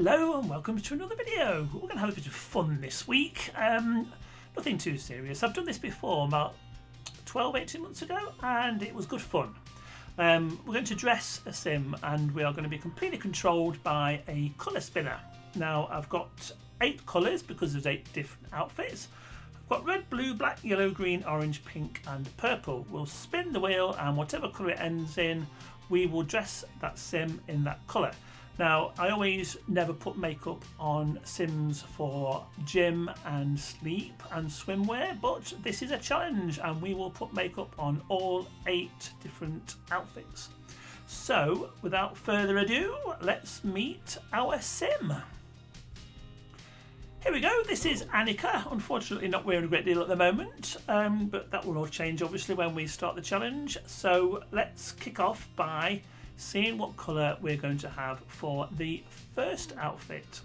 Hello and welcome to another video. We're going to have a bit of fun this week. Nothing too serious. I've done this before about 12-18 months ago and it was good fun. We're going to dress a sim and we are going to be completely controlled by a colour spinner. Now I've got 8 colours because there's 8 different outfits. I've got red, blue, black, yellow, green, orange, pink and purple. We'll spin the wheel and whatever colour it ends in, we will dress that sim in that colour. Now, I always never put makeup on sims for gym and sleep and swimwear, but this is a challenge and we will put makeup on all 8 different outfits. So, without further ado, let's meet our sim. Here we go, this is Annika, unfortunately not wearing a great deal at the moment, but that will all change obviously when we start the challenge. So let's kick off by seeing what colour we're going to have for the first outfit.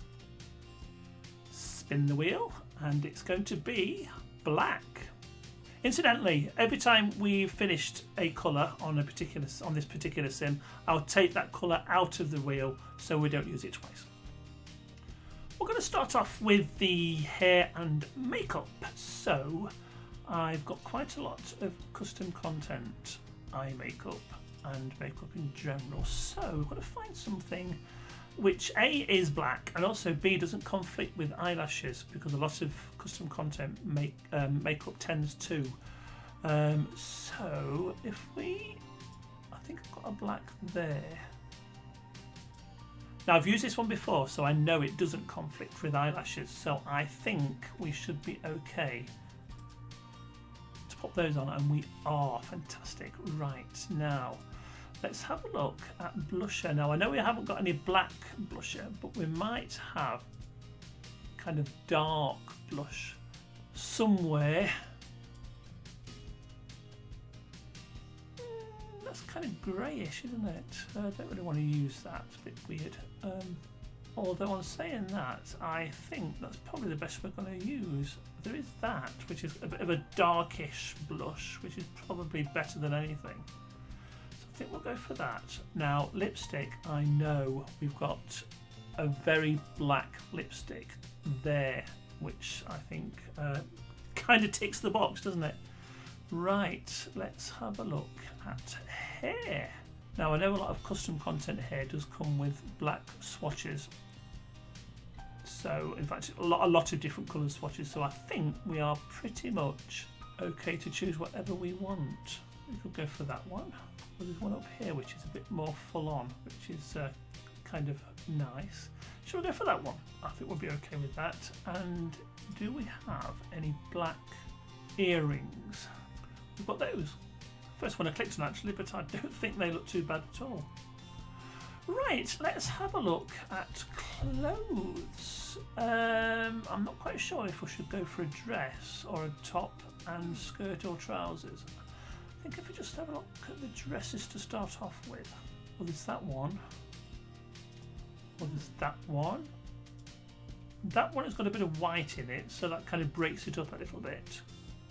Spin the wheel and it's going to be black. Incidentally, every time we've finished a colour on this particular sim, I'll take that colour out of the wheel so we don't use it twice. We're going to start off with the hair and makeup. So I've got quite a lot of custom content, eye makeup and makeup in general, so we've got to find something which A is black and also B doesn't conflict with eyelashes, because a lot of custom content makeup tends to. So if I think I've got a black there. Now I've used this one before so I know it doesn't conflict with eyelashes, so I think we should be okay to pop those on, and we are. Fantastic. Right, now let's have a look at blusher. Now I know we haven't got any black blusher, but we might have kind of dark blush somewhere. That's kind of greyish, isn't it? I don't really want to use that, it's a bit weird. Although on saying that, I think that's probably the best we're going to use. There is that, which is a bit of a darkish blush, which is probably better than anything. I think we'll go for that. Now lipstick, I know we've got a very black lipstick there, which I think kind of ticks the box, doesn't it? Right, let's have a look at hair. Now I know a lot of custom content hair does come with black swatches, so in fact a lot of different colour swatches, so I think we are pretty much okay to choose whatever we want. We could go for that one. Well, there's one up here which is a bit more full on, which is kind of nice. Shall we go for that one? I think we'll be okay with that. And do we have any black earrings? We've got those. First one I clicked on actually, but I don't think they look too bad at all. Right, let's have a look at clothes. I'm not quite sure if we should go for a dress or a top and skirt or trousers. I think if we just have a look at the dresses to start off with. Well, there's that one. Well, there's that one. That one has got a bit of white in it, so that kind of breaks it up a little bit.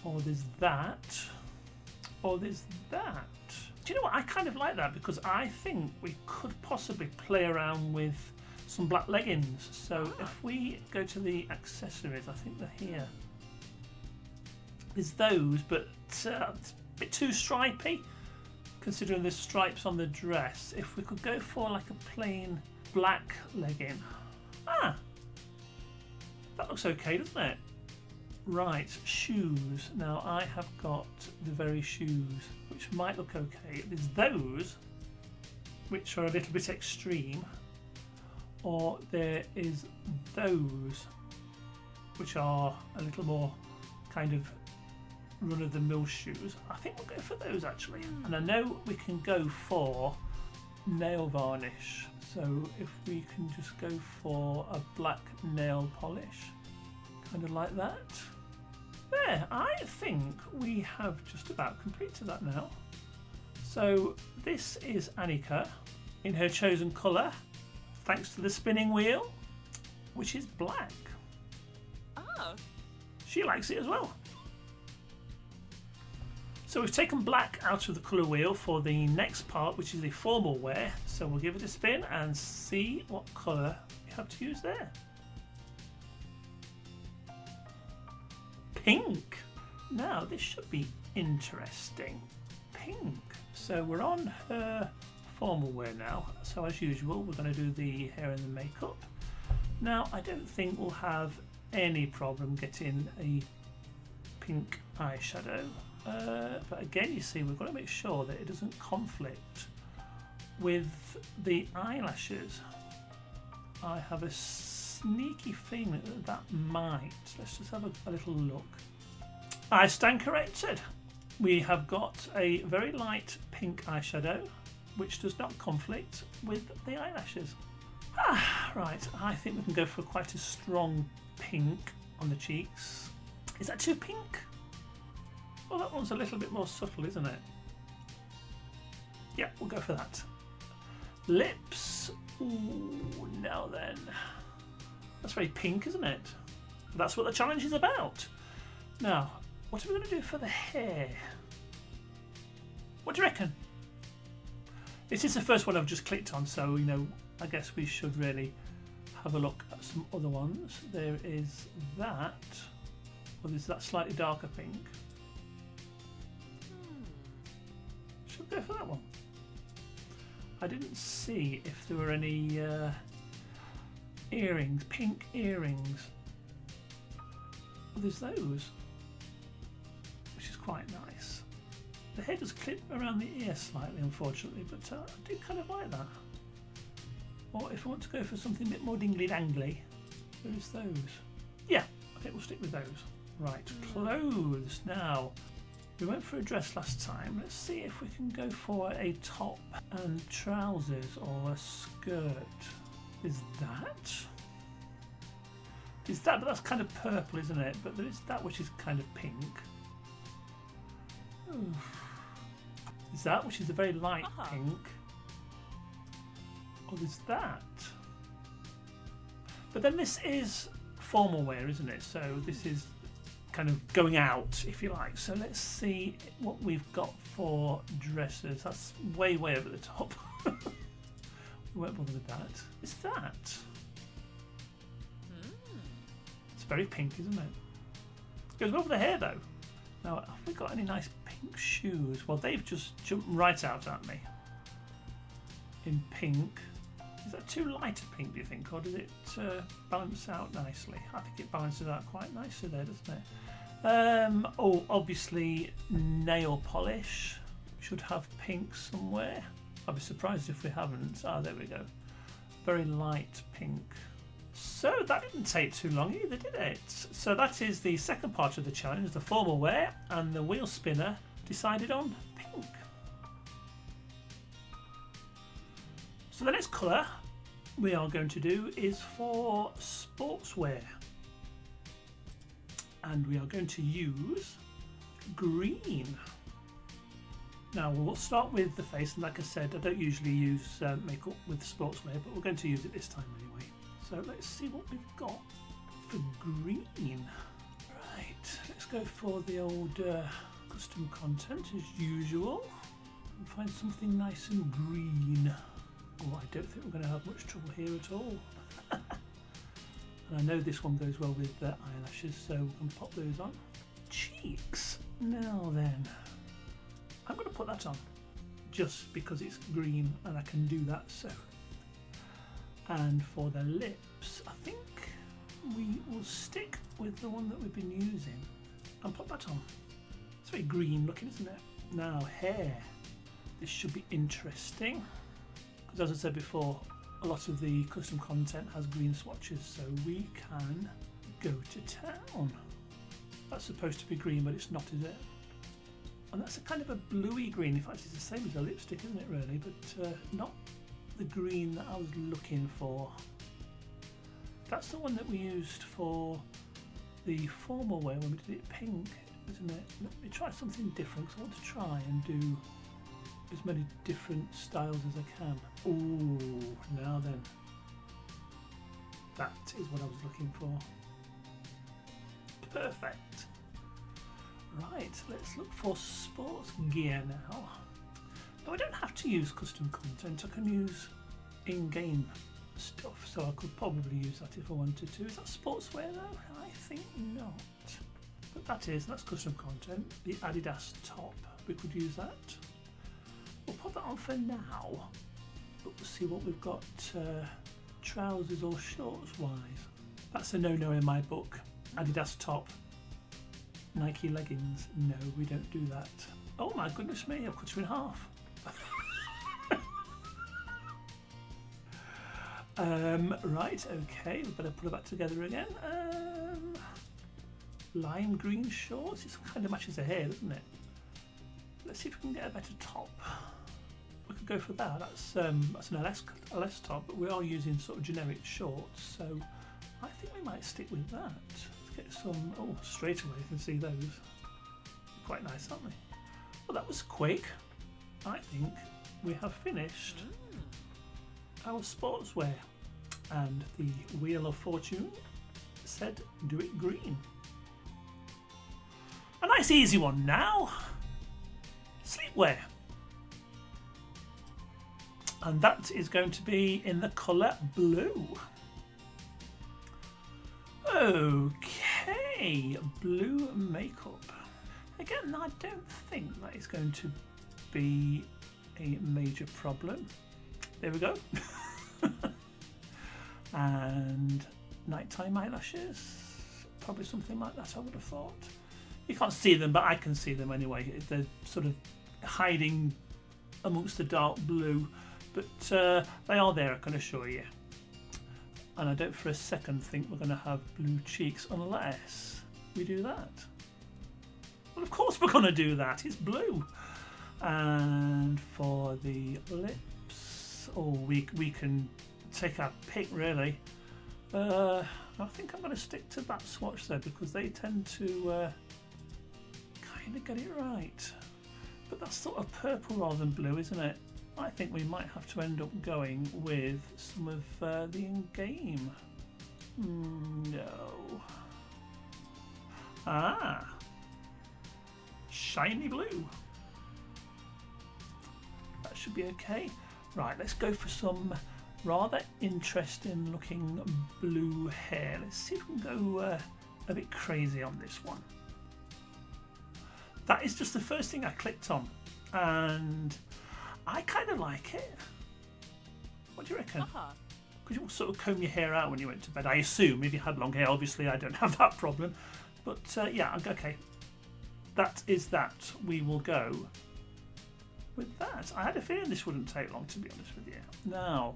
Or there's that. Or there's that. Do you know what? I kind of like that because I think we could possibly play around with some black leggings. So if we go to the accessories, I think they're here. There's those, but it's a bit too stripy considering the stripes on the dress. If we could go for like a plain black legging. Ah, that looks okay, doesn't it? Right, shoes. Now I have got the very shoes which might look okay. There's those which are a little bit extreme, or there is those which are a little more kind of run-of-the-mill shoes. I think we'll go for those actually. And I know we can go for nail varnish, so if we can just go for a black nail polish, kind of like that. There, I think we have just about completed that now. So this is Annika in her chosen colour, thanks to the spinning wheel, which is black. Oh. She likes it as well. So we've taken black out of the colour wheel for the next part, which is the formal wear. So we'll give it a spin and see what colour we have to use there. Pink. Now this should be interesting. Pink. So we're on her formal wear now. So as usual, we're going to do the hair and the makeup. Now I don't think we'll have any problem getting a pink eyeshadow. But again, you see, we've got to make sure that it doesn't conflict with the eyelashes. I have a sneaky feeling that that might. Let's just have a little look. I stand corrected. We have got a very light pink eyeshadow, which does not conflict with the eyelashes. Right, I think we can go for quite a strong pink on the cheeks. Is that too pink? Well, that one's a little bit more subtle, isn't it? Yeah, we'll go for that. Lips. Ooh, now then. That's very pink, isn't it? That's what the challenge is about. Now, what are we going to do for the hair? What do you reckon? This is the first one I've just clicked on, so, you know, I guess we should really have a look at some other ones. There is that. Well, there's that slightly darker pink. Should go for that one. I didn't see if there were any earrings, pink earrings. Well, there's those, which is quite nice. The hair does clip around the ear slightly, unfortunately, but I do kind of like that. Or if I want to go for something a bit more dingly-dangly, there is those. Yeah, I think we'll stick with those. Right, clothes now. We went for a dress last time. Let's see if we can go for a top and trousers or a skirt. Is that? Is that? But that's kind of purple, isn't it? But there is that which is kind of pink. Ooh. Is that which is a very light pink? Or is that? But then this is formal wear, isn't it? So this is kind of going out, if you like. So let's see what we've got for dresses. That's way over the top. We won't bother with that. Is that? It's very pink, isn't it? Goes well with the hair though. Now, have we got any nice pink shoes? Well, they've just jumped right out at me. In pink. Is that too light a pink, do you think? Or does it balance out nicely? I think it balances out quite nicely there, doesn't it? Oh, obviously nail polish. Should have pink somewhere. I'd be surprised if we haven't. Ah, there we go. Very light pink. So that didn't take too long either, did it? So that is the second part of the challenge, the formal wear, and the wheel spinner decided on pink. So the next colour we are going to do is for sportswear. And we are going to use green. Now we'll start with the face, and like I said, I don't usually use makeup with sportswear, but we're going to use it this time anyway. So let's see what we've got for green. Right, let's go for the old custom content as usual and find something nice and green. Oh, I don't think we're going to have much trouble here at all. And I know this one goes well with the eyelashes, so we can pop those on. Cheeks. Now then, I'm going to put that on just because it's green and I can do that. So, and for the lips, I think we will stick with the one that we've been using and put that on. It's very green looking, isn't it? Now hair. This should be interesting because, as I said before, a lot of the custom content has green swatches, so we can go to town. That's supposed to be green, but it's not, is it? And that's a kind of a bluey green. In fact, it's the same as a lipstick, isn't it, really? But not the green that I was looking for. That's the one that we used for the formal wear when we did it pink, isn't it? Let me try something different, because I want to try and do as many different styles as I can. Ooh, now then. That is what I was looking for. Perfect. Right, let's look for sports gear now. Now I don't have to use custom content, I can use in-game stuff, so I could probably use that if I wanted to. Is that sportswear though? I think not. But that's custom content. The Adidas top, we could use that. We'll put that on for now, but we'll see what we've got trousers or shorts wise. That's a no-no in my book. Adidas top, Nike leggings, no, we don't do that. Oh my goodness me, I've cut you in half. Right, okay, we better put it back together again. Lime green shorts, it kind of matches the hair, doesn't it? Let's see if we can get a better top. We could go for that. That's an LS top, but we are using sort of generic shorts, so I think we might stick with that. Let's get some. Oh, straight away you can see those. Quite nice, aren't they? Well, that was quick. I think we have finished our sportswear, and the Wheel of Fortune said do it green. A nice easy one now. Sleepwear. And that is going to be in the colour blue. Okay, blue makeup. Again, I don't think that is going to be a major problem. There we go. And nighttime eyelashes, probably something like that I would have thought. You can't see them, but I can see them anyway. They're sort of hiding amongst the dark blue, but they are there, I can assure you. And I don't for a second think we're going to have blue cheeks unless we do that. Well, of course we're going to do that, it's blue. And for the lips, oh, we can take our pick really. I think I'm going to stick to that swatch there because they tend to kind of get it right. But that's sort of purple rather than blue, isn't it? I think we might have to end up going with some of the in-game. No. Ah, shiny blue. That should be okay. Right, let's go for some rather interesting looking blue hair. Let's see if we can go a bit crazy on this one. That is just the first thing I clicked on, and I kind of like it. What do you reckon? Could you sort of comb your hair out when you went to bed? I assume if you had long hair, obviously I don't have that problem. But yeah, okay. That is that. We will go with that. I had a feeling this wouldn't take long, to be honest with you. Now,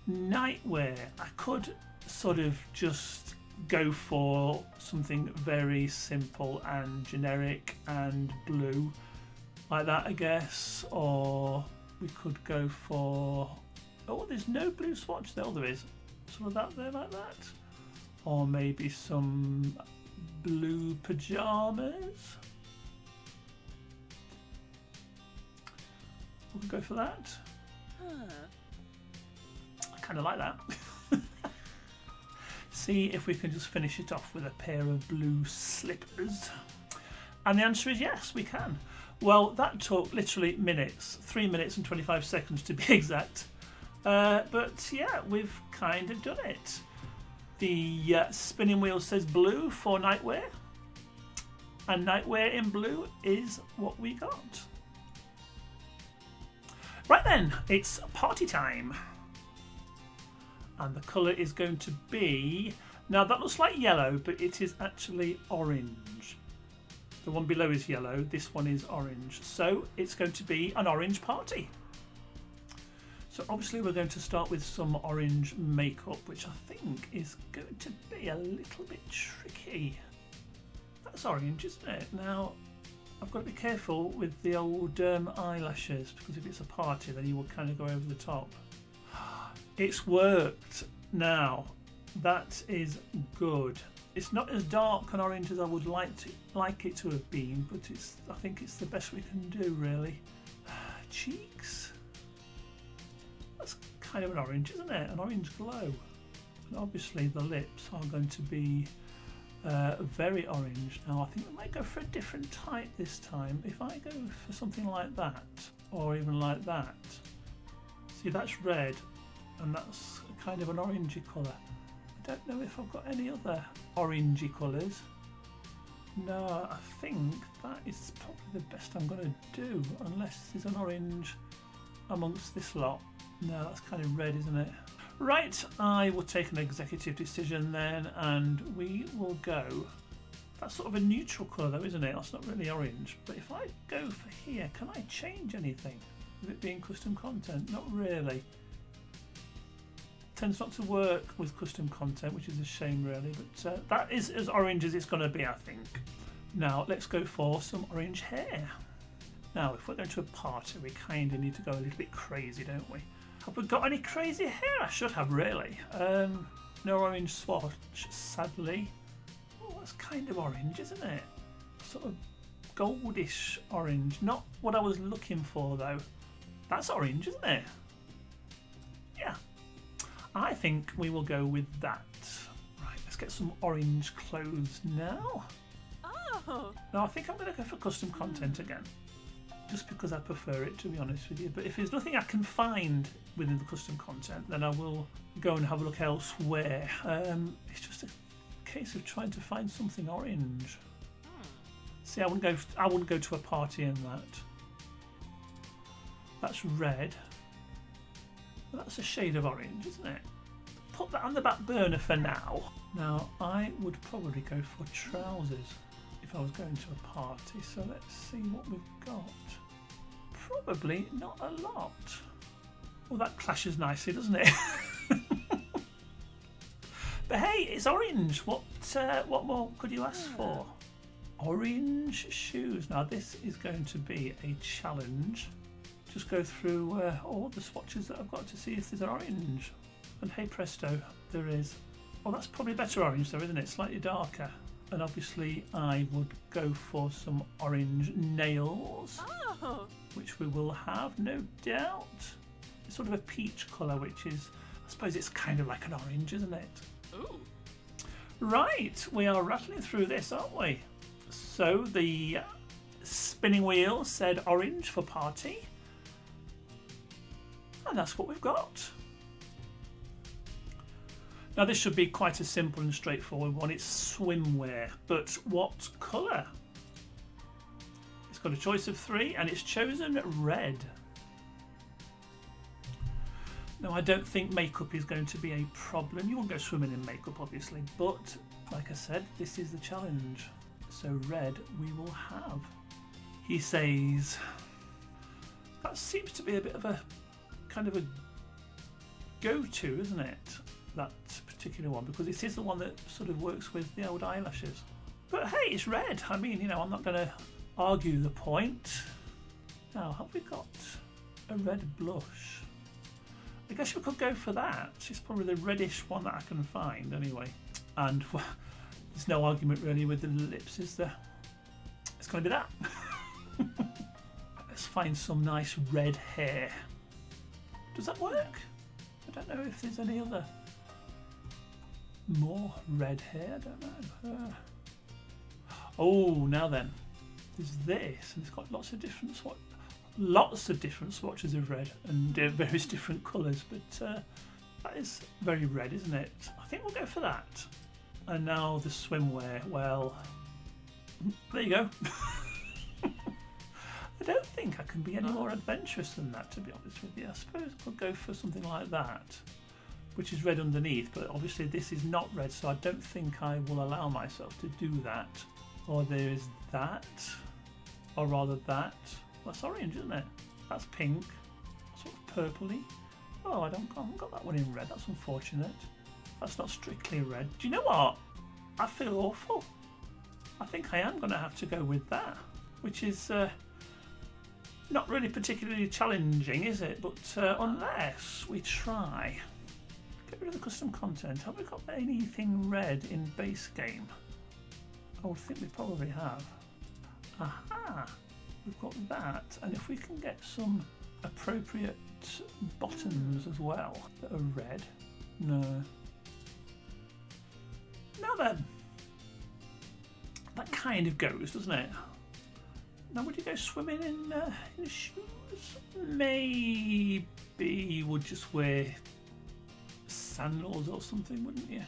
nightwear. I could sort of just go for something very simple and generic and blue, like that, I guess. Or we could go for... Oh, there's no blue swatch there. Oh, there is. Some of that there, like that. Or maybe some blue pyjamas. We could go for that. I kind of like that. See if we can just finish it off with a pair of blue slippers. And the answer is yes, we can. Well, that took literally minutes, 3 minutes and 25 seconds to be exact. But yeah, we've kind of done it. The spinning wheel says blue for nightwear. And nightwear in blue is what we got. Right then, it's party time. And the colour is going to be... Now that looks like yellow, but it is actually orange. The one below is yellow, this one is orange. So it's going to be an orange party. So obviously we're going to start with some orange makeup, which I think is going to be a little bit tricky. That's orange, isn't it? Now, I've got to be careful with the old eyelashes, because if it's a party, then you will kind of go over the top. It's worked. Now, that is good. It's not as dark and orange as I would like it to have been, but I think it's the best we can do, really. Cheeks. That's kind of an orange, isn't it? An orange glow. And obviously the lips are going to be very orange. Now I think we might go for a different type this time. If I go for something like that, or even like that. See, that's red, and that's kind of an orangey colour. I don't know if I've got any other orangey colours. No, I think that is probably the best I'm going to do, unless there's an orange amongst this lot. No, that's kind of red, isn't it? Right, I will take an executive decision then, and we will go. That's sort of a neutral colour though, isn't it? That's not really orange. But if I go for here, can I change anything with it being custom content? Not really. Tends not to work with custom content, which is a shame really, but that is as orange as it's going to be, I think. Now let's go for some orange hair. Now if we're going to a party, we kind of need to go a little bit crazy, don't we? Have we got any crazy hair? I should have really. No orange swatch, sadly. Oh, that's kind of orange, isn't it? Sort of goldish orange. Not what I was looking for though. That's orange, isn't it? Yeah. I think we will go with that. Right, let's get some orange clothes now. Oh. Now I think I'm going to go for custom content again. Just because I prefer it, to be honest with you. But if there's nothing I can find within the custom content, then I will go and have a look elsewhere. It's just a case of trying to find something orange. See, I wouldn't go to a party in that. That's red. Well, that's a shade of orange, isn't it? Put that on the back burner for now. Now, I would probably go for trousers if I was going to a party. So let's see what we've got. Probably not a lot. Well, that clashes nicely, doesn't it? But hey, it's orange. What more could you ask for? Orange shoes. Now this is going to be a challenge. Just go through all the swatches that I've got to see if there's an orange. And hey presto, there is. Well, that's probably better orange though, isn't it? Slightly darker. And obviously I would go for some orange nails. Oh. Which we will have, no doubt. It's sort of a peach colour, which is, I suppose it's kind of like an orange, isn't it? Ooh. Right, we are rattling through this, aren't we? So the spinning wheel said orange for party. And that's what we've got. Now this should be quite a simple and straightforward one. It's swimwear, but what colour? It's got a choice of 3 and it's chosen red. Now I don't think makeup is going to be a problem. You won't go swimming in makeup obviously, but like I said, this is the challenge. So red we will have. He says, that seems to be a bit of a kind of a go-to, isn't it? That particular one, because it is the one that sort of works with the old eyelashes. But hey, it's red. I mean, you know, I'm not going to argue the point. Now, have we got a red blush? I guess we could go for that. It's probably the reddish one that I can find anyway. And well, there's no argument really with the lips, is there? It's going to be that. Let's find some nice red hair. Does that work? I don't know if there's any other more red hair. I don't know. Oh, now then, there's this, and it's got lots of different swatches of red and various different colours. But that is very red, isn't it? I think we'll go for that. And now the swimwear. Well, there you go. I don't think I can be any more adventurous than that, to be honest with you. I suppose I'll go for something like that, which is red underneath, but obviously this is not red, so I don't think I will allow myself to do that. Or there is that, or rather that. That's orange, isn't it? That's pink, sort of purpley. Oh, I haven't got that one in red. That's unfortunate. That's not strictly red. Do you know what? I feel awful. I think I am going to have to go with that, which is not really particularly challenging, is it? But unless we try. Get rid of the custom content. Have we got anything red in base game? I would think we probably have. Aha! We've got that. And if we can get some appropriate bottoms as well that are red. No. Now then. That kind of goes, doesn't it? Now, would you go swimming in shoes? Maybe you would just wear sandals or something, wouldn't you?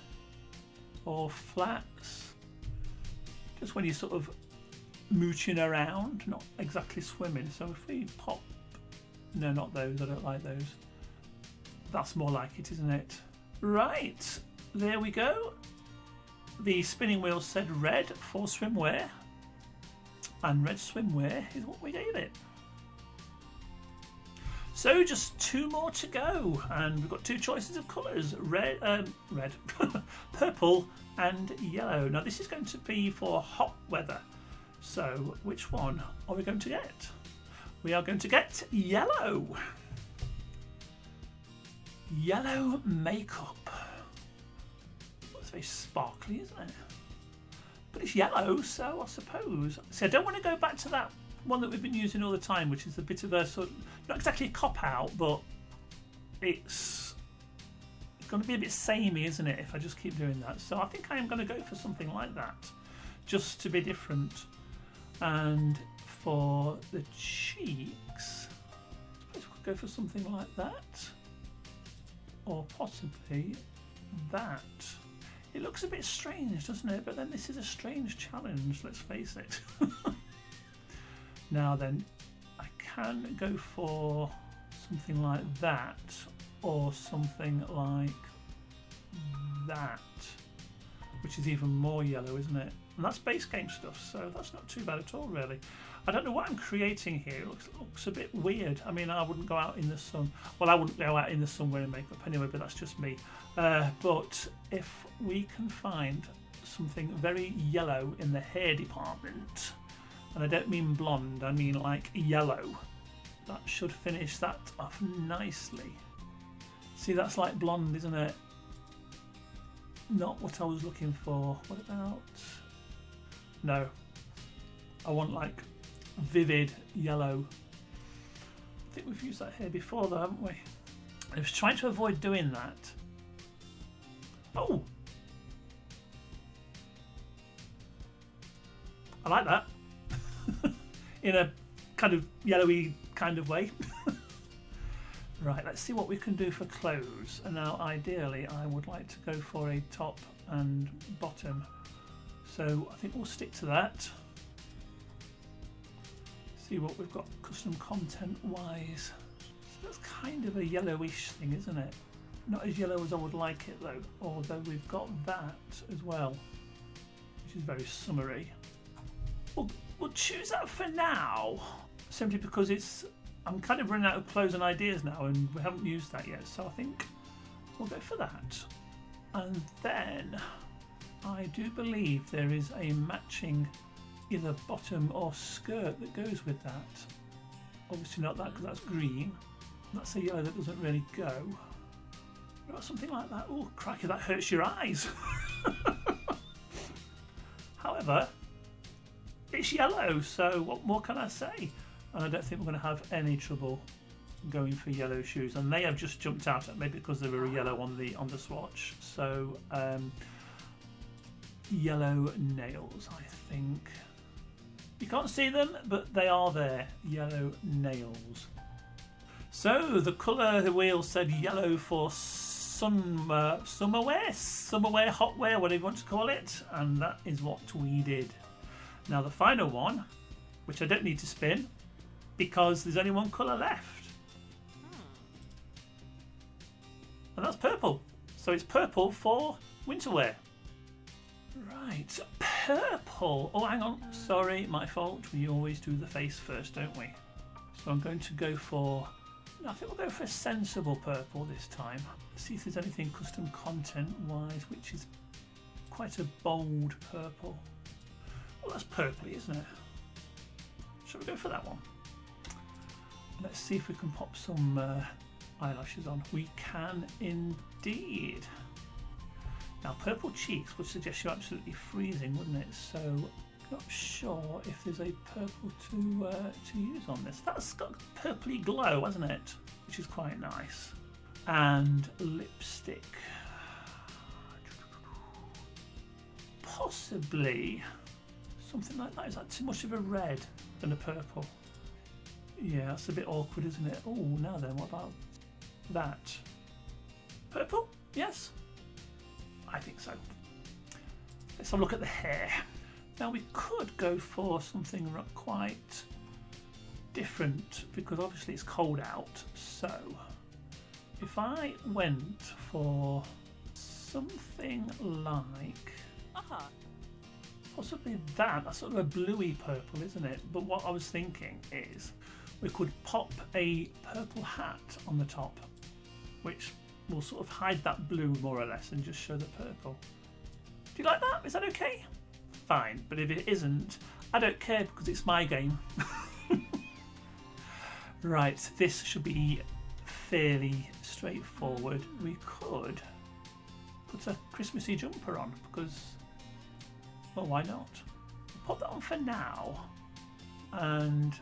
Or flats. Just when you're sort of mooching around, not exactly swimming. So if we pop... No, not those. I don't like those. That's more like it, isn't it? Right. There we go. The spinning wheel said red for swimwear. And red swimwear is what we gave it. So just 2 more to go, and we've got 2 choices of colours: red, purple, and yellow. Now this is going to be for hot weather. So which one are we going to get? We are going to get yellow. Yellow makeup. Well, it's very sparkly, isn't it? But it's yellow, so I suppose. See, I don't want to go back to that one that we've been using all the time, which is a bit of a sort of, not exactly a cop-out, but it's going to be a bit samey, isn't it, if I just keep doing that. So I think I am going to go for something like that, just to be different. And for the cheeks, I suppose we could go for something like that, or possibly that. It looks a bit strange, doesn't it? But then this is a strange challenge, let's face it. Now then, I can go for something like that, or something like that, which is even more yellow, isn't it? And that's base game stuff, so that's not too bad at all, really. I don't know what I'm creating here. It looks a bit weird. I mean, I wouldn't go out in the sun. Well, I wouldn't go out in the sun wearing makeup anyway, but that's just me. But if we can find something very yellow in the hair department, and I don't mean blonde, I mean like yellow, that should finish that off nicely. See, that's like blonde, isn't it? Not what I was looking for. What about... No. I want like vivid yellow. I think we've used that here before though, haven't we? I was trying to avoid doing that. Oh! I like that. In a kind of yellowy kind of way. Right, let's see what we can do for clothes. And now ideally I would like to go for a top and bottom. So I think we'll stick to that. See what we've got custom content wise. So that's kind of a yellowish thing, isn't it? Not as yellow as I would like it though, although we've got that as well, which is very summery. We'll choose that for now, simply because I'm kind of running out of clothes and ideas now, and we haven't used that yet, so I think we'll go for that. And then I do believe there is a matching either bottom or skirt that goes with that. Obviously not that, because that's green. That's a yellow that doesn't really go. What about something like that? Oh, crikey, that hurts your eyes. However, it's yellow, so what more can I say? And I don't think we're going to have any trouble going for yellow shoes. And they have just jumped out at me because they were yellow on the swatch. So yellow nails, I think. You can't see them, but they are there. Yellow nails. So the colour wheel said yellow for summerwear, hot wear, whatever you want to call it. And that is what we did. Now the final one, which I don't need to spin, because there's only one colour left. And that's purple. So it's purple for winter wear. Right, purple. Oh, hang on. Sorry, my fault. We always do the face first, don't we? So I'm going to go for... I think we'll go for a sensible purple this time. See if there's anything custom content-wise, which is quite a bold purple. Well, that's purpley, isn't it? Shall we go for that one? Let's see if we can pop some eyelashes on. We can indeed. Now, purple cheeks would suggest you're absolutely freezing, wouldn't it? So, not sure if there's a purple to use on this. That's got a purpley glow, hasn't it? Which is quite nice. And lipstick. Possibly Something like that. Is that too much of a red than a purple? Yeah, that's a bit awkward, isn't it? Oh, now then, what about that? Purple? Yes? I think so. Let's have a look at the hair. Now we could go for something quite different because obviously it's cold out. So if I went for something like possibly that's sort of a bluey purple, isn't it? But what I was thinking is we could pop a purple hat on the top, which will sort of hide that blue more or less and just show the purple. Do you like that? Is that okay? Fine, but if it isn't, I don't care because it's my game. Right, this should be fairly straightforward. We could put a Christmassy jumper on because, well, why not? Pop that on for now, and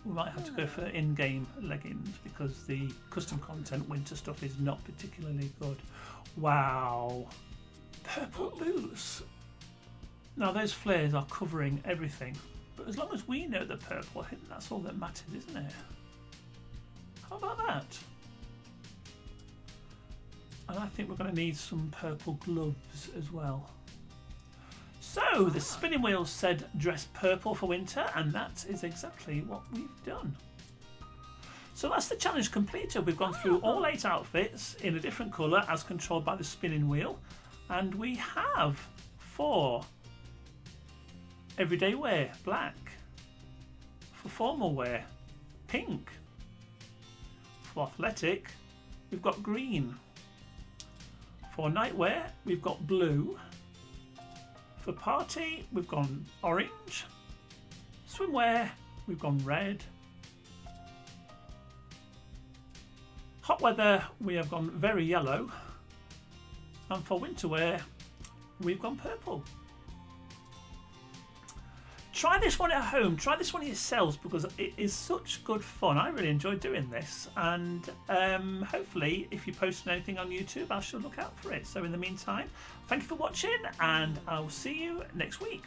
we might have to go for in-game leggings because the custom content winter stuff is not particularly good. Wow, purple boots. Now those flares are covering everything, but as long as we know the purple, I think that's all that matters, isn't it? How about that? And I think we're going to need some purple gloves as well. So the spinning wheel said dress purple for winter, and that is exactly what we've done. So that's the challenge completed. We've gone through all 8 outfits in a different colour as controlled by the spinning wheel, and we have 4 everyday wear, black. For formal wear, pink. For athletic, we've got green. For nightwear, we've got blue. For party, we've gone orange. Swimwear, we've gone red. Hot weather, we have gone very yellow. And for winter wear, we've gone purple. Try this one at home, try this one yourselves because it is such good fun. I really enjoyed doing this, and hopefully if you post anything on YouTube I shall look out for it. So in the meantime, thank you for watching and I'll see you next week.